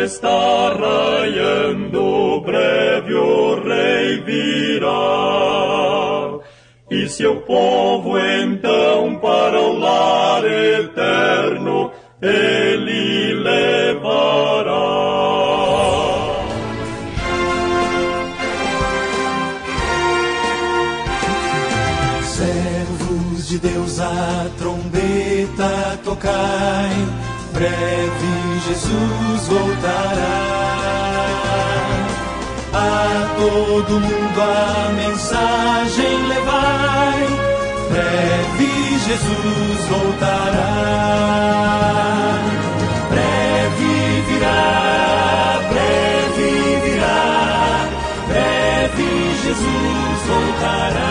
está raiando, breve o rei virá. E seu povo então para o lar eterno ele levará. Servos de Deus, a trombeta tocai, breve Jesus voltará. A todo mundo a mensagem levai, breve Jesus voltará. Breve virá, breve virá, breve Jesus voltará.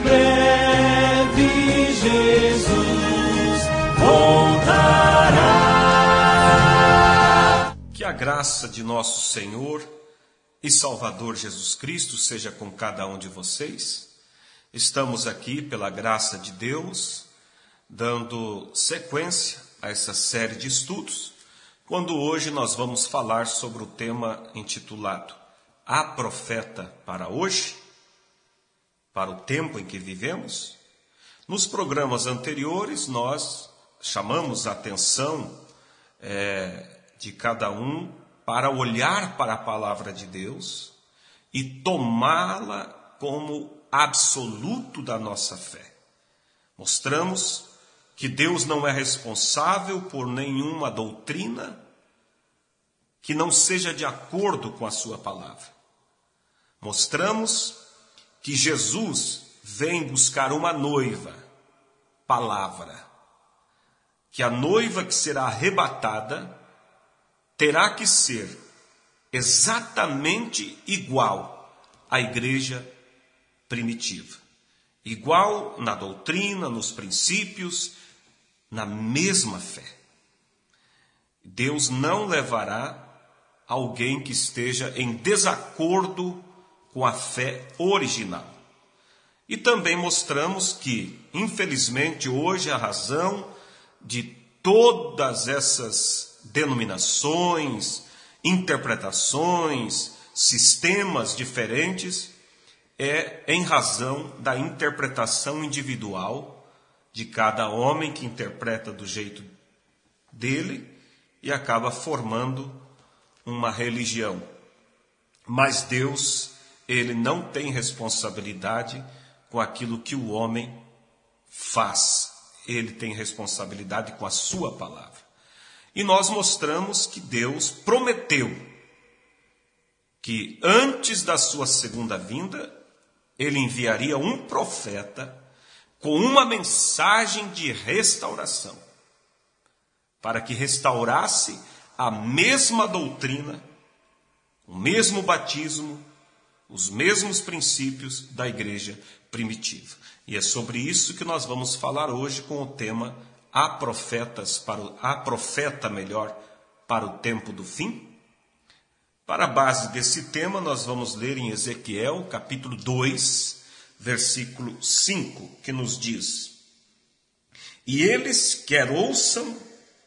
Breve Jesus voltará. Que a graça de nosso Senhor e Salvador Jesus Cristo seja com cada um de vocês. Estamos aqui, pela graça de Deus, dando sequência a essa série de estudos, quando hoje nós vamos falar sobre o tema intitulado A Profeta para Hoje, para o tempo em que vivemos. Nos programas anteriores, nós chamamos a atenção de cada um para olhar para a palavra de Deus e tomá-la como absoluto da nossa fé. Mostramos que Deus não é responsável por nenhuma doutrina que não seja de acordo com a sua palavra. Mostramos que Jesus vem buscar uma noiva, palavra, que a noiva que será arrebatada terá que ser exatamente igual à igreja primitiva. Igual na doutrina, nos princípios, na mesma fé. Deus não levará alguém que esteja em desacordo com a fé original. E também mostramos que, infelizmente, hoje a razão de todas essas denominações, interpretações, sistemas diferentes, é em razão da interpretação individual de cada homem que interpreta do jeito dele e acaba formando uma religião. Mas Deus, ele não tem responsabilidade com aquilo que o homem faz. Ele tem responsabilidade com a sua palavra. E nós mostramos que Deus prometeu que antes da sua segunda vinda, ele enviaria um profeta com uma mensagem de restauração, para que restaurasse a mesma doutrina, o mesmo batismo, os mesmos princípios da igreja primitiva. E é sobre isso que nós vamos falar hoje com o tema Há profeta melhor para o tempo do fim? Para a base desse tema, nós vamos ler em Ezequiel, capítulo 2, versículo 5, que nos diz: E eles quer ouçam,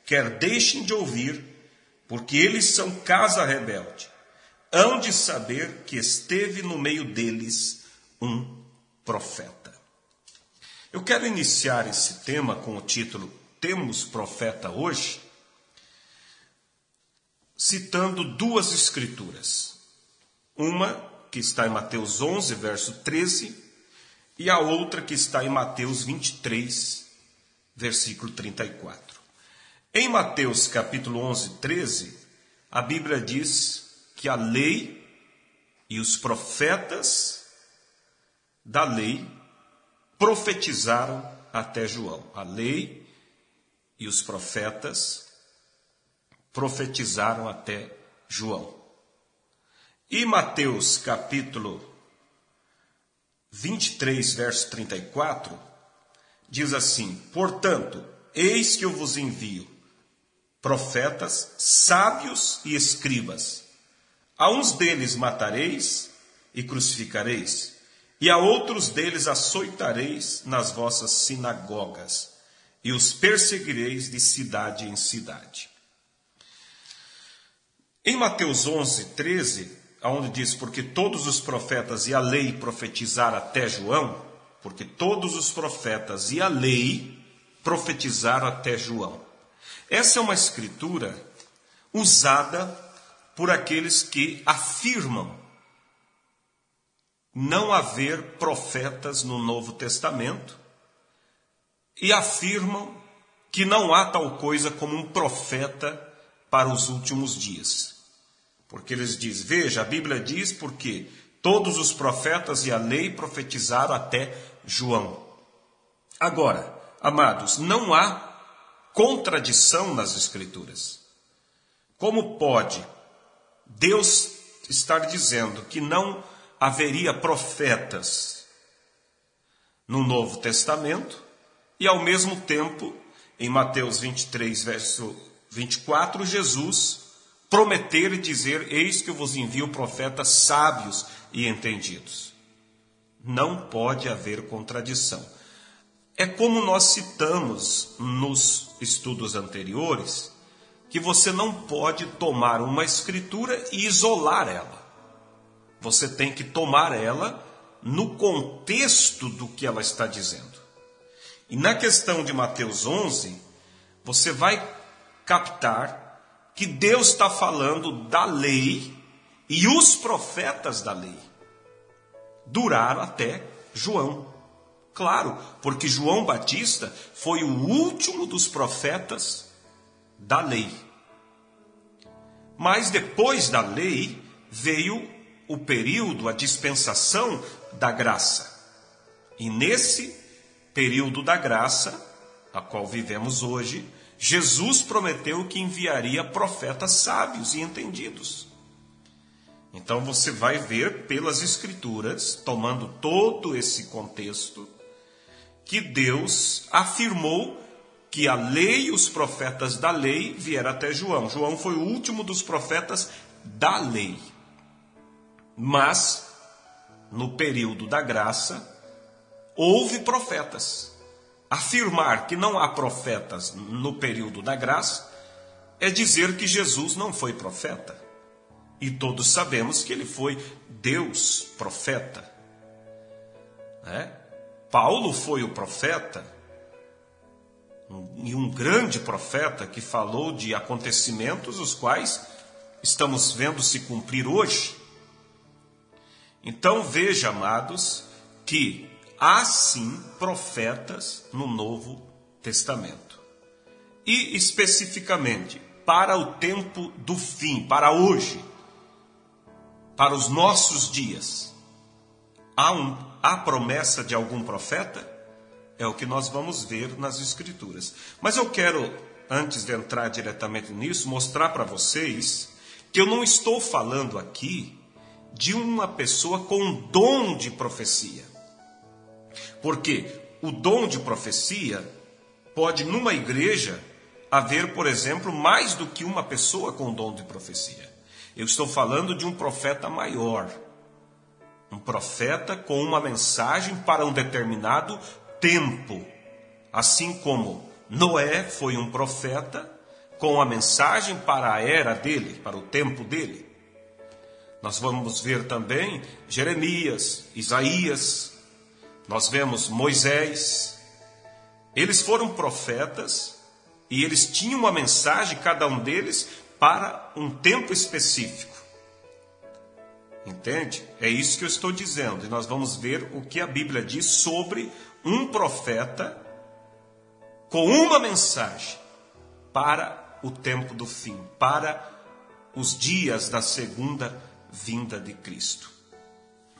quer deixem de ouvir, porque eles são casa rebelde, hão de saber que esteve no meio deles um profeta. Eu quero iniciar esse tema com o título Temos Profeta Hoje, citando duas escrituras. Uma que está em Mateus 11, verso 13, e a outra que está em Mateus 23, versículo 34. Em Mateus capítulo 11, 13, a Bíblia diz que a lei e os profetas da lei profetizaram até João. A lei e os profetas profetizaram até João. E Mateus capítulo 23, verso 34, diz assim: Portanto, eis que eu vos envio profetas, sábios e escribas. A uns deles matareis e crucificareis, e a outros deles açoitareis nas vossas sinagogas, e os perseguireis de cidade em cidade. Em Mateus 11, 13, onde diz, porque todos os profetas e a lei profetizaram até João, porque todos os profetas e a lei profetizaram até João. Essa é uma escritura usada por aqueles que afirmam não haver profetas no Novo Testamento e afirmam que não há tal coisa como um profeta para os últimos dias. Porque eles dizem, veja, a Bíblia diz porque todos os profetas e a lei profetizaram até João. Agora, amados, não há contradição nas Escrituras. Como pode Deus estar dizendo que não haveria profetas no Novo Testamento e, ao mesmo tempo, em Mateus 23, verso 24, Jesus prometer e dizer, eis que eu vos envio profetas sábios e entendidos. Não pode haver contradição. É como nós citamos nos estudos anteriores, que você não pode tomar uma escritura e isolar ela. Você tem que tomar ela no contexto do que ela está dizendo. E na questão de Mateus 11, você vai captar que Deus está falando da lei e os profetas da lei duraram até João. Claro, porque João Batista foi o último dos profetas da lei. Mas depois da lei veio o período, a dispensação da graça. E nesse período da graça, a qual vivemos hoje, Jesus prometeu que enviaria profetas sábios e entendidos. Então você vai ver pelas Escrituras, tomando todo esse contexto, que Deus afirmou que a lei e os profetas da lei vieram até João. João foi o último dos profetas da lei. Mas, no período da graça, houve profetas. Afirmar que não há profetas no período da graça é dizer que Jesus não foi profeta. E todos sabemos que ele foi Deus profeta. Paulo foi o profeta, e um grande profeta que falou de acontecimentos os quais estamos vendo se cumprir hoje. Então veja, amados, que há sim profetas no Novo Testamento. E especificamente para o tempo do fim, para hoje, para os nossos dias, há promessa de algum profeta? É o que nós vamos ver nas Escrituras. Mas eu quero, antes de entrar diretamente nisso, mostrar para vocês que eu não estou falando aqui de uma pessoa com dom de profecia. Porque o dom de profecia pode, numa igreja, haver, por exemplo, mais do que uma pessoa com dom de profecia. Eu estou falando de um profeta maior. Um profeta com uma mensagem para um determinado tempo. Assim como Noé foi um profeta com a mensagem para a era dele, para o tempo dele. Nós vamos ver também Jeremias, Isaías, nós vemos Moisés. Eles foram profetas e eles tinham uma mensagem, cada um deles, para um tempo específico. Entende? É isso que eu estou dizendo. E nós vamos ver o que a Bíblia diz sobre um profeta com uma mensagem para o tempo do fim, para os dias da segunda vinda de Cristo.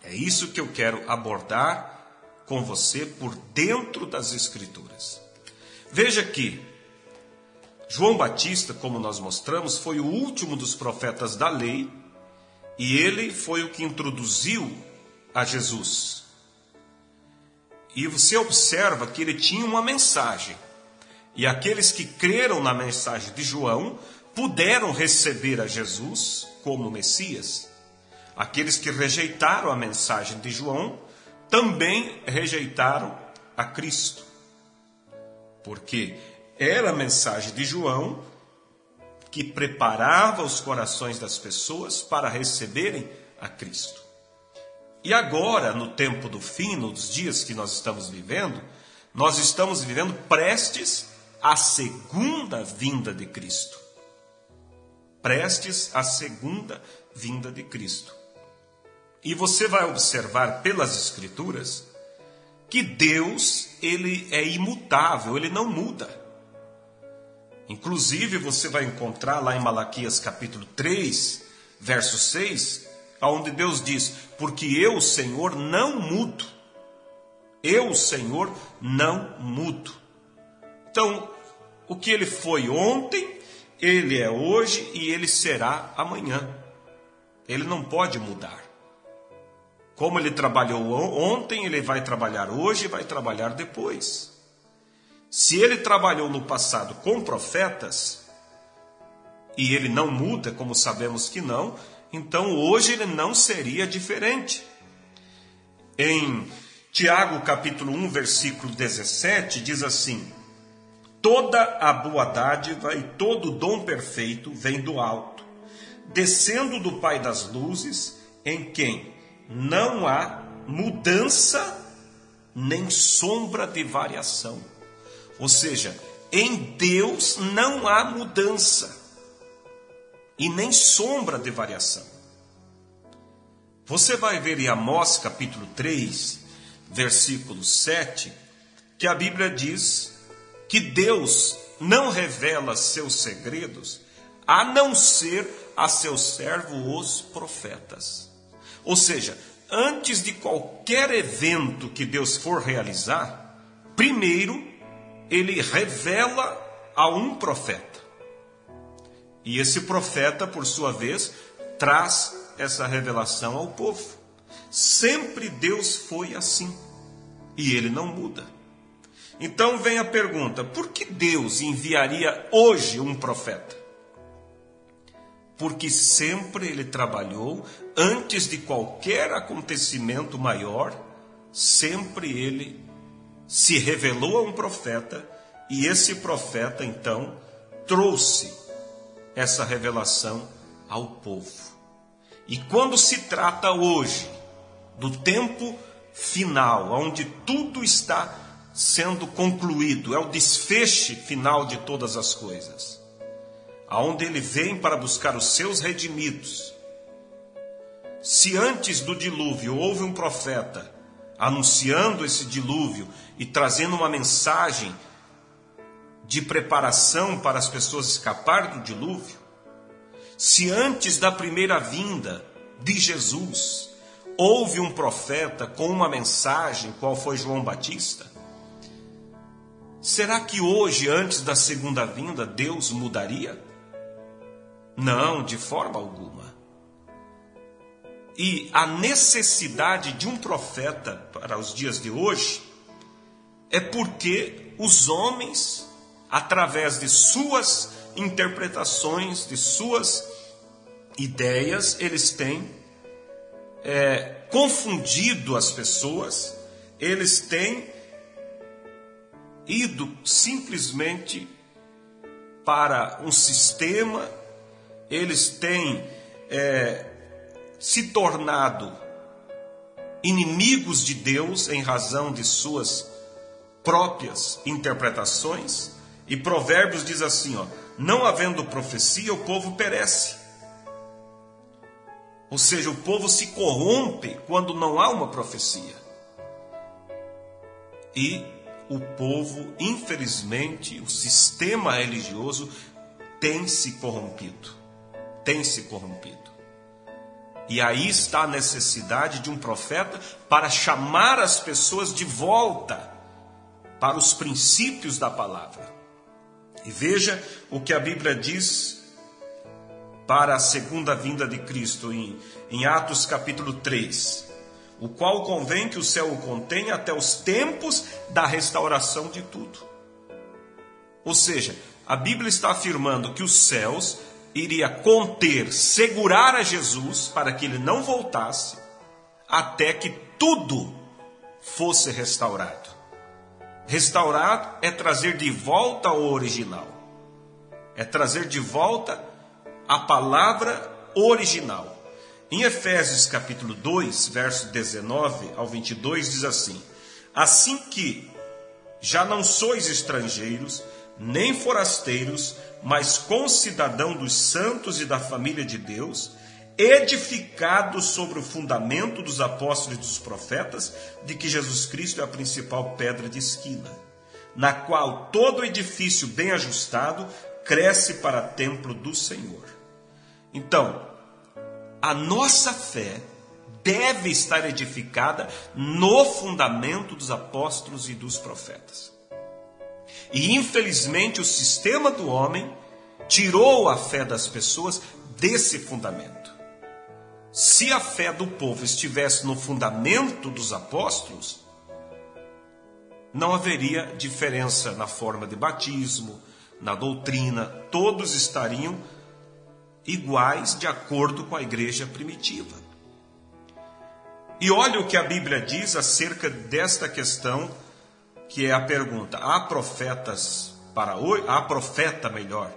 É isso que eu quero abordar com você por dentro das Escrituras. Veja que João Batista, como nós mostramos, foi o último dos profetas da lei e ele foi o que introduziu a Jesus. E você observa que ele tinha uma mensagem. E aqueles que creram na mensagem de João puderam receber a Jesus como Messias. Aqueles que rejeitaram a mensagem de João também rejeitaram a Cristo. Porque era a mensagem de João que preparava os corações das pessoas para receberem a Cristo. E agora, no tempo do fim, nos dias que nós estamos vivendo prestes à segunda vinda de Cristo. Prestes à segunda vinda de Cristo. E você vai observar pelas Escrituras que Deus, ele é imutável, ele não muda. Inclusive, você vai encontrar lá em Malaquias capítulo 3, verso 6, onde Deus diz: porque eu, Senhor, não mudo. Eu, Senhor, não mudo. Então, o que ele foi ontem, ele é hoje e ele será amanhã. Ele não pode mudar. Como ele trabalhou ontem, ele vai trabalhar hoje e vai trabalhar depois. Se ele trabalhou no passado com profetas, e ele não muda, como sabemos que não, então hoje ele não seria diferente. Em Tiago capítulo 1, versículo 17, diz assim: toda a boa dádiva e todo dom perfeito vem do alto, descendo do Pai das luzes, em quem não há mudança nem sombra de variação. Ou seja, em Deus não há mudança e nem sombra de variação. Você vai ver em Amós capítulo 3, versículo 7, que a Bíblia diz que Deus não revela seus segredos a não ser a seus servos os profetas. Ou seja, antes de qualquer evento que Deus for realizar, primeiro ele revela a um profeta. E esse profeta, por sua vez, traz essa revelação ao povo. Sempre Deus foi assim. E ele não muda. Então vem a pergunta: por que Deus enviaria hoje um profeta? Porque sempre ele trabalhou, antes de qualquer acontecimento maior, sempre ele se revelou a um profeta, e esse profeta então trouxe essa revelação ao povo. E quando se trata hoje do tempo final, onde tudo está sendo concluído, é o desfecho final de todas as coisas, aonde ele vem para buscar os seus redimidos. Se antes do dilúvio houve um profeta anunciando esse dilúvio e trazendo uma mensagem de preparação para as pessoas escaparem do dilúvio, se antes da primeira vinda de Jesus houve um profeta com uma mensagem, qual foi João Batista, será que hoje, antes da segunda vinda, Deus mudaria? Não, de forma alguma. E a necessidade de um profeta para os dias de hoje é porque os homens, através de suas interpretações, de suas ideias, eles têm confundido as pessoas, eles têm ido simplesmente para um sistema, eles têm se tornado inimigos de Deus em razão de suas próprias interpretações. E Provérbios diz assim, não havendo profecia, o povo perece. Ou seja, o povo se corrompe quando não há uma profecia. E o povo, infelizmente, o sistema religioso tem se corrompido. Tem se corrompido. E aí está a necessidade de um profeta para chamar as pessoas de volta para os princípios da palavra. E veja o que a Bíblia diz para a segunda vinda de Cristo em Atos capítulo 3. O qual convém que o céu o contenha até os tempos da restauração de tudo. Ou seja, a Bíblia está afirmando que os céus iria conter, segurar a Jesus para que ele não voltasse, até que tudo fosse restaurado. Restaurado é trazer de volta ao original. É trazer de volta a palavra original. Em Efésios capítulo 2, verso 19 ao 22, diz assim: assim que já não sois estrangeiros, nem forasteiros, mas concidadão dos santos e da família de Deus, edificados sobre o fundamento dos apóstolos e dos profetas, de que Jesus Cristo é a principal pedra de esquina, na qual todo edifício bem ajustado cresce para templo do Senhor. Então, a nossa fé deve estar edificada no fundamento dos apóstolos e dos profetas. E infelizmente o sistema do homem tirou a fé das pessoas desse fundamento. Se a fé do povo estivesse no fundamento dos apóstolos, não haveria diferença na forma de batismo, na doutrina, todos estariam iguais de acordo com a igreja primitiva. E olha o que a Bíblia diz acerca desta questão, que é a pergunta: há profetas para hoje? Há profeta melhor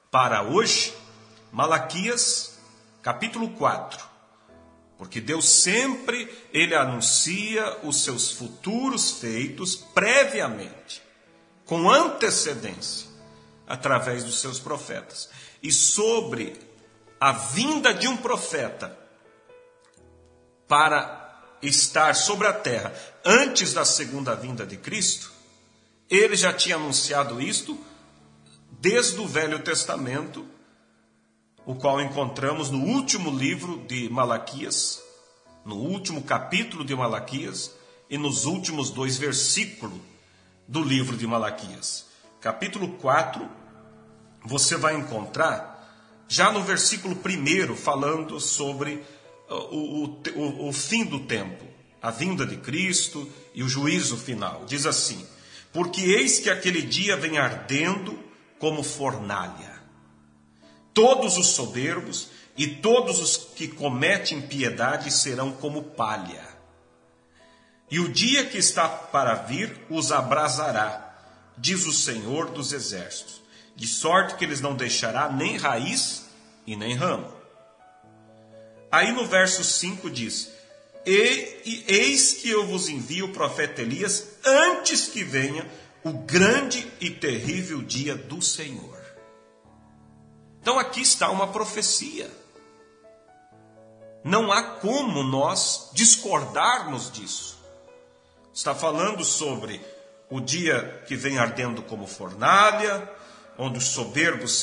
para hoje? Malaquias capítulo 4. Porque Deus sempre ele anuncia os seus futuros feitos previamente, com antecedência, através dos seus profetas. E sobre a vinda de um profeta para estar sobre a terra antes da segunda vinda de Cristo, ele já tinha anunciado isto desde o Velho Testamento, o qual encontramos no último livro de Malaquias, no último capítulo de Malaquias e nos últimos 2 versículos do livro de Malaquias. Capítulo 4, você vai encontrar já no versículo 1, falando sobre o fim do tempo, a vinda de Cristo e o juízo final. Diz assim: porque eis que aquele dia vem ardendo como fornalha. Todos os soberbos e todos os que cometem impiedade serão como palha. E o dia que está para vir os abrasará, diz o Senhor dos Exércitos, de sorte que eles não deixará nem raiz e nem ramo. Aí no verso 5 diz: eis que eu vos envio o profeta Elias antes que venha o grande e terrível dia do Senhor. Então aqui está uma profecia. Não há como nós discordarmos disso. Está falando sobre o dia que vem ardendo como fornalha, onde os soberbos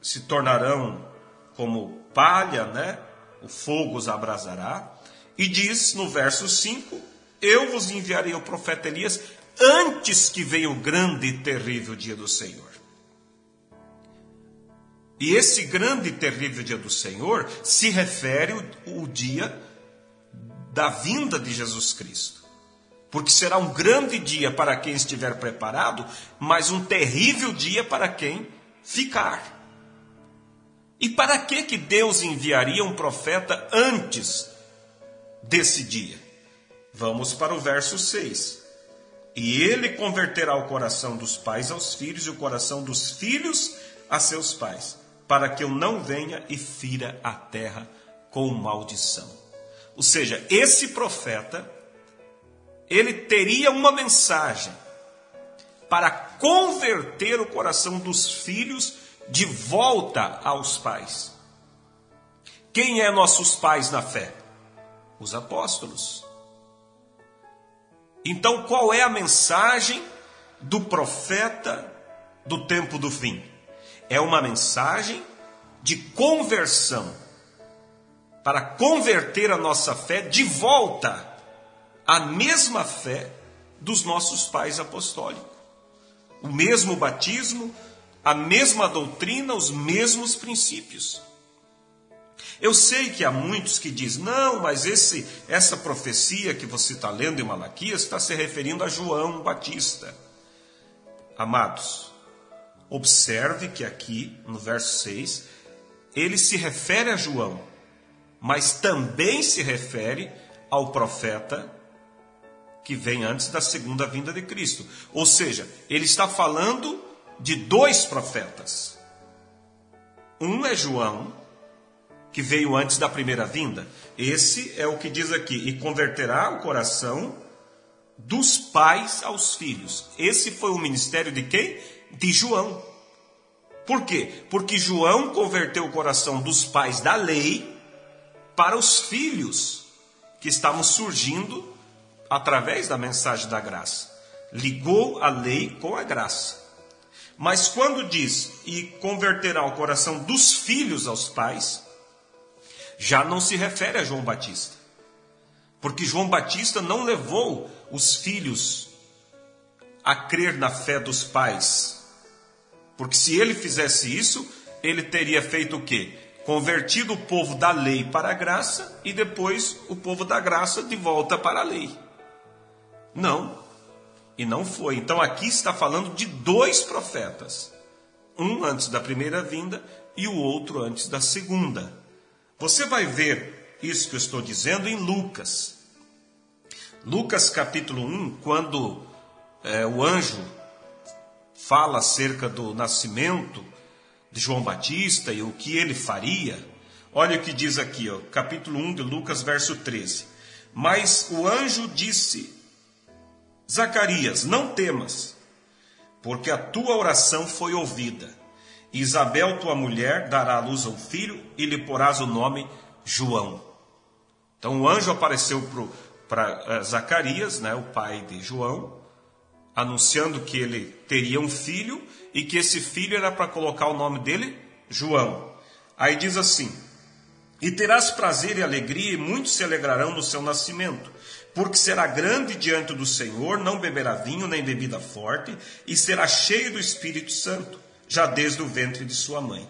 se tornarão como palha, né? O fogo os abrasará. E diz no verso 5: eu vos enviarei o profeta Elias antes que venha o grande e terrível dia do Senhor. E esse grande e terrível dia do Senhor se refere ao dia da vinda de Jesus Cristo. Porque será um grande dia para quem estiver preparado, mas um terrível dia para quem ficar. E para que Deus enviaria um profeta antes desse dia? Vamos para o verso 6. E ele converterá o coração dos pais aos filhos e o coração dos filhos a seus pais, para que eu não venha e fira a terra com maldição. Ou seja, esse profeta, ele teria uma mensagem para converter o coração dos filhos de volta aos pais. Quem é nossos pais na fé? Os apóstolos. Então, qual é a mensagem do profeta do tempo do fim? É uma mensagem de conversão, para converter a nossa fé de volta à mesma fé dos nossos pais apostólicos. O mesmo batismo, a mesma doutrina, os mesmos princípios. Eu sei que há muitos que dizem: não, mas essa profecia que você está lendo em Malaquias está se referindo a João Batista. Amados, observe que aqui no verso 6, ele se refere a João, mas também se refere ao profeta que vem antes da segunda vinda de Cristo. Ou seja, ele está falando de 2 profetas. Um é João, que veio antes da primeira vinda. Esse é o que diz aqui: e converterá o coração dos pais aos filhos. Esse foi o ministério de quem? De João. Por quê? Porque João converteu o coração dos pais da lei para os filhos que estavam surgindo através da mensagem da graça. Ligou a lei com a graça. Mas quando diz e converterá o coração dos filhos aos pais, já não se refere a João Batista. Porque João Batista não levou os filhos a crer na fé dos pais. Porque se ele fizesse isso, ele teria feito o quê? Convertido o povo da lei para a graça e depois o povo da graça de volta para a lei. Não. E não foi. Então aqui está falando de 2 profetas. Um antes da primeira vinda e o outro antes da segunda. Você vai ver isso que eu estou dizendo em Lucas. Lucas capítulo 1, quando o anjo fala acerca do nascimento de João Batista e o que ele faria. Olha o que diz aqui, capítulo 1 de Lucas, verso 13. Mas o anjo disse: Zacarias, não temas, porque a tua oração foi ouvida. Isabel, tua mulher, dará à luz a um filho e lhe porás o nome João. Então o anjo apareceu para Zacarias, o pai de João, anunciando que ele teria um filho e que esse filho era para colocar o nome dele João. Aí diz assim: e terás prazer e alegria, e muitos se alegrarão no seu nascimento, porque será grande diante do Senhor, não beberá vinho nem bebida forte, e será cheio do Espírito Santo, já desde o ventre de sua mãe.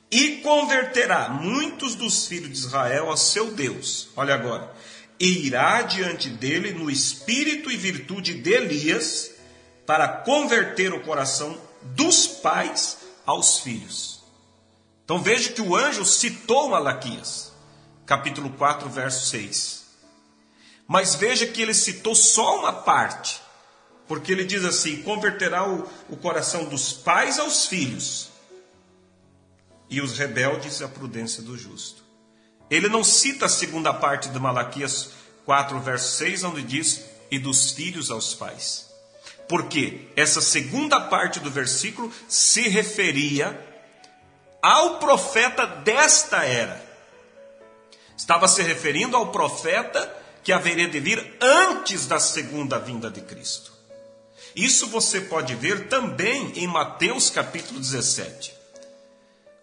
E converterá muitos dos filhos de Israel a seu Deus. Olha agora. E irá diante dele no espírito e virtude de Elias, para converter o coração dos pais aos filhos. Então veja que o anjo citou Malaquias, capítulo 4, verso 6. Mas veja que ele citou só uma parte, porque ele diz assim: converterá o coração dos pais aos filhos, e os rebeldes à prudência do justo. Ele não cita a segunda parte de Malaquias 4, verso 6, onde diz: e dos filhos aos pais. Porque essa segunda parte do versículo se referia ao profeta desta era. Estava se referindo ao profeta que haveria de vir antes da segunda vinda de Cristo. Isso você pode ver também em Mateus capítulo 17.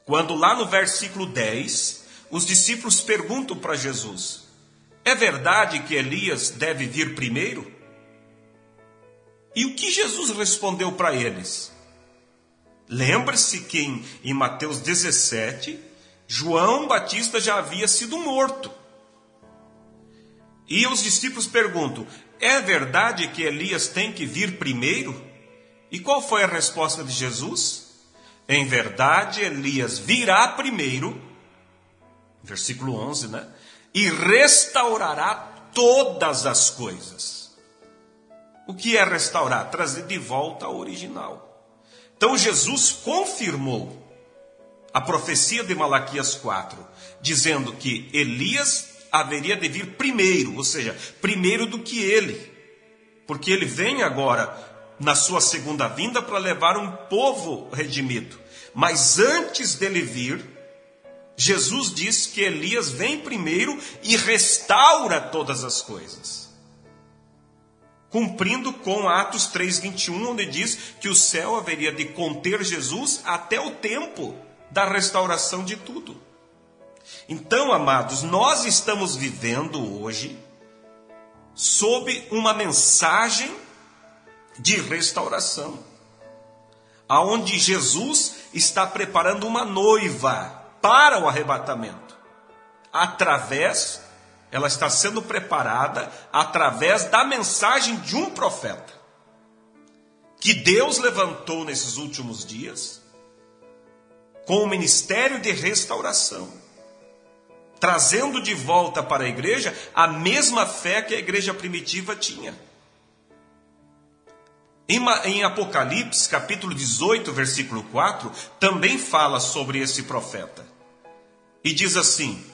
Quando lá no versículo 10, os discípulos perguntam para Jesus: é verdade que Elias deve vir primeiro? E o que Jesus respondeu para eles? Lembre-se que em Mateus 17, João Batista já havia sido morto. E os discípulos perguntam: é verdade que Elias tem que vir primeiro? E qual foi a resposta de Jesus? Em verdade, Elias virá primeiro, versículo 11, e restaurará todas as coisas. O que é restaurar? Trazer de volta ao original. Então Jesus confirmou a profecia de Malaquias 4, dizendo que Elias haveria de vir primeiro, ou seja, primeiro do que ele, porque ele vem agora na sua segunda vinda para levar um povo redimido. Mas antes dele vir, Jesus diz que Elias vem primeiro e restaura todas as coisas, cumprindo com Atos 3:21, onde diz que o céu haveria de conter Jesus até o tempo da restauração de tudo. Então, amados, nós estamos vivendo hoje sob uma mensagem de restauração, aonde Jesus está preparando uma noiva para o arrebatamento. Ela está sendo preparada através da mensagem de um profeta, que Deus levantou nesses últimos dias, com o ministério de restauração, trazendo de volta para a igreja a mesma fé que a igreja primitiva tinha. Em Apocalipse, capítulo 18, versículo 4, também fala sobre esse profeta. E diz assim: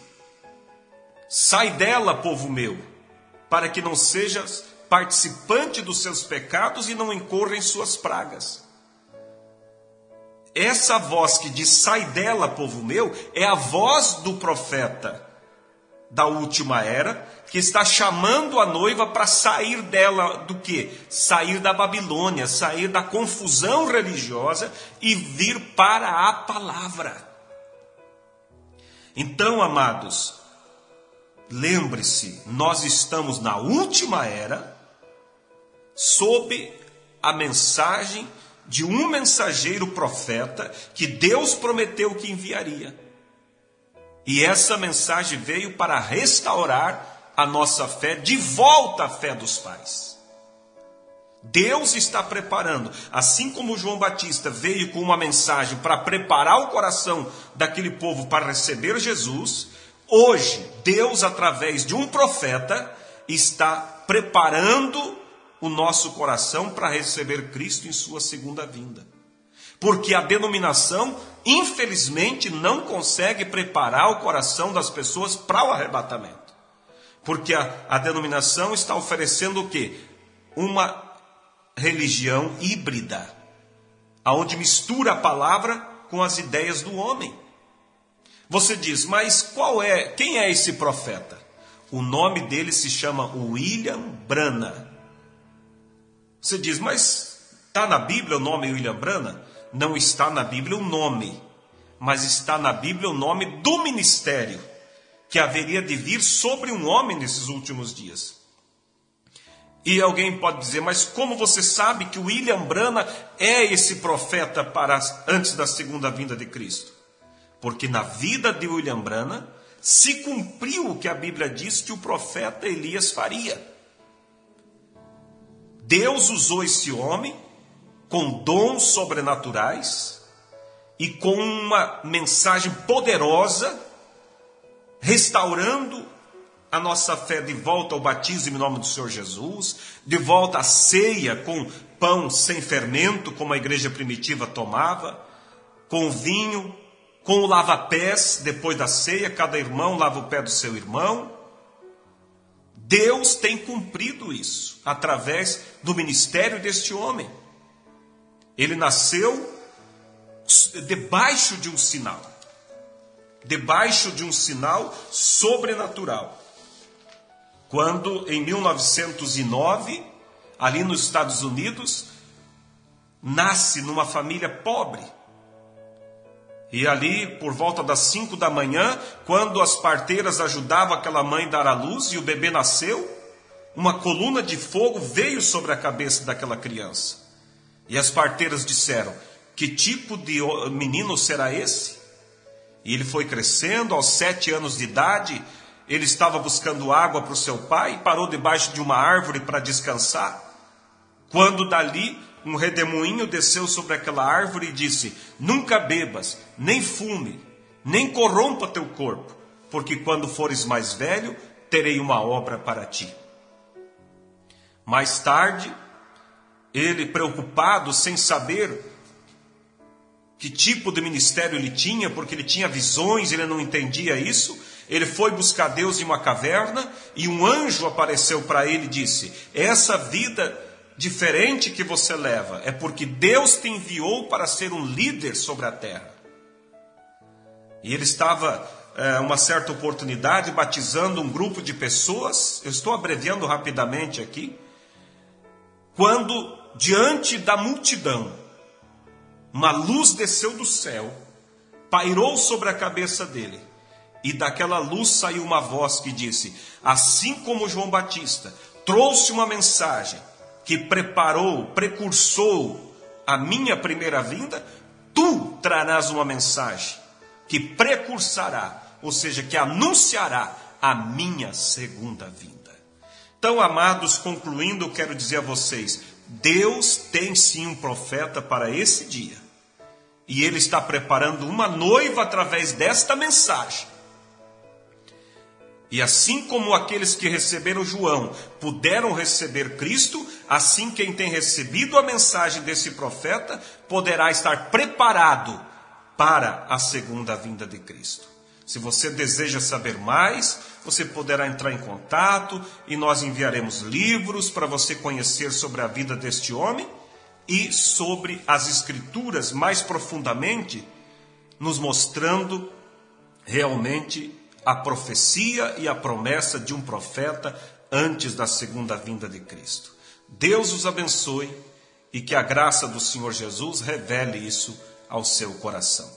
sai dela, povo meu, para que não sejas participante dos seus pecados e não incorra em suas pragas. Essa voz que diz sai dela, povo meu, é a voz do profeta da última era, que está chamando a noiva para sair dela do quê? Sair da Babilônia, sair da confusão religiosa e vir para a palavra. Então, amados, lembre-se, nós estamos na última era, sob a mensagem de um mensageiro profeta que Deus prometeu que enviaria. E essa mensagem veio para restaurar a nossa fé, de volta à fé dos pais. Deus está preparando, assim como João Batista veio com uma mensagem para preparar o coração daquele povo para receber Jesus, hoje Deus, através de um profeta, está preparando o nosso coração para receber Cristo em sua segunda vinda. Porque a denominação, infelizmente, não consegue preparar o coração das pessoas para o arrebatamento. Porque a denominação está oferecendo o quê? Uma religião híbrida, onde mistura a palavra com as ideias do homem. Você diz, mas quem é esse profeta? O nome dele se chama William Branham. Você diz, mas está na Bíblia o nome William Branham? Não está na Bíblia o nome, mas está na Bíblia o nome do ministério que haveria de vir sobre um homem nesses últimos dias. E alguém pode dizer, mas como você sabe que William Branham é esse profeta para antes da segunda vinda de Cristo? Porque na vida de William Branham se cumpriu o que a Bíblia diz que o profeta Elias faria. Deus usou esse homem com dons sobrenaturais e com uma mensagem poderosa, restaurando a nossa fé de volta ao batismo em nome do Senhor Jesus, de volta à ceia com pão sem fermento, como a igreja primitiva tomava, com vinho, com o lava-pés depois da ceia, cada irmão lava o pé do seu irmão. Deus tem cumprido isso através do ministério deste homem. Ele nasceu debaixo de um sinal sobrenatural. Quando em 1909, ali nos Estados Unidos, nasce numa família pobre. E ali, por volta das 5 da manhã, quando as parteiras ajudavam aquela mãe a dar à luz e o bebê nasceu, uma coluna de fogo veio sobre a cabeça daquela criança. E as parteiras disseram, que tipo de menino será esse? E ele foi crescendo, aos 7 anos de idade, ele estava buscando água para o seu pai e parou debaixo de uma árvore para descansar. Quando dali um redemoinho desceu sobre aquela árvore e disse, nunca bebas, nem fume, nem corrompa teu corpo, porque quando fores mais velho, terei uma obra para ti. Mais tarde, ele preocupado, sem saber que tipo de ministério ele tinha, porque ele tinha visões, ele não entendia isso, ele foi buscar Deus em uma caverna, e um anjo apareceu para ele e disse, essa vida diferente que você leva, é porque Deus te enviou para ser um líder sobre a terra. E ele estava, uma certa oportunidade, batizando um grupo de pessoas, eu estou abreviando rapidamente aqui, quando, diante da multidão, uma luz desceu do céu, pairou sobre a cabeça dele, e daquela luz saiu uma voz que disse, assim como João Batista trouxe uma mensagem que precursou a minha primeira vinda, tu trarás uma mensagem que precursará, ou seja, que anunciará a minha segunda vinda. Então, amados, concluindo, eu quero dizer a vocês, Deus tem sim um profeta para esse dia. E Ele está preparando uma noiva através desta mensagem. E assim como aqueles que receberam João puderam receber Cristo, assim quem tem recebido a mensagem desse profeta poderá estar preparado para a segunda vinda de Cristo. Se você deseja saber mais, você poderá entrar em contato e nós enviaremos livros para você conhecer sobre a vida deste homem e sobre as Escrituras mais profundamente, nos mostrando realmente a profecia e a promessa de um profeta antes da segunda vinda de Cristo. Deus os abençoe e que a graça do Senhor Jesus revele isso ao seu coração.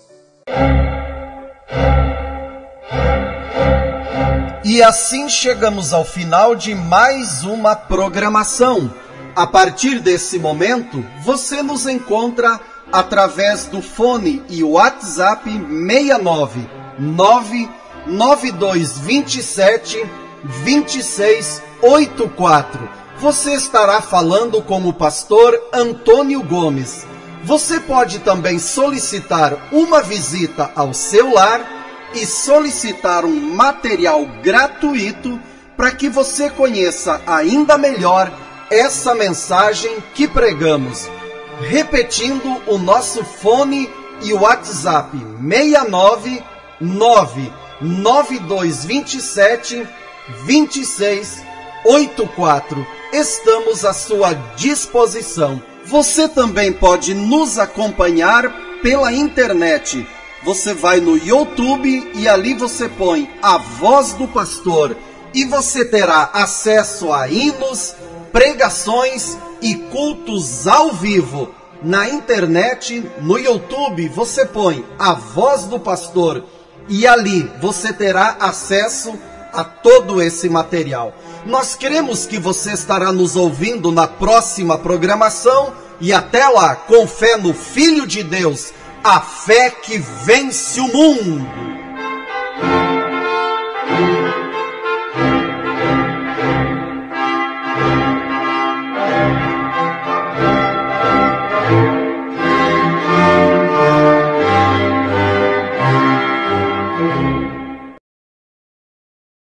E assim chegamos ao final de mais uma programação. A partir desse momento, você nos encontra através do fone e WhatsApp 69 99227 2684. Você estará falando com o pastor Antônio Gomes. Você pode também solicitar uma visita ao seu lar e solicitar um material gratuito para que você conheça ainda melhor essa mensagem que pregamos. Repetindo o nosso fone e WhatsApp 69 99227 2684. Estamos à sua disposição. Você também pode nos acompanhar pela internet. Você vai no YouTube e ali você põe A Voz do Pastor e você terá acesso a hinos, pregações e cultos ao vivo. Na internet, no YouTube, você põe A Voz do Pastor e ali você terá acesso a todo esse material. Nós queremos que você estará nos ouvindo na próxima programação e até lá, com fé no Filho de Deus, a fé que vence o mundo.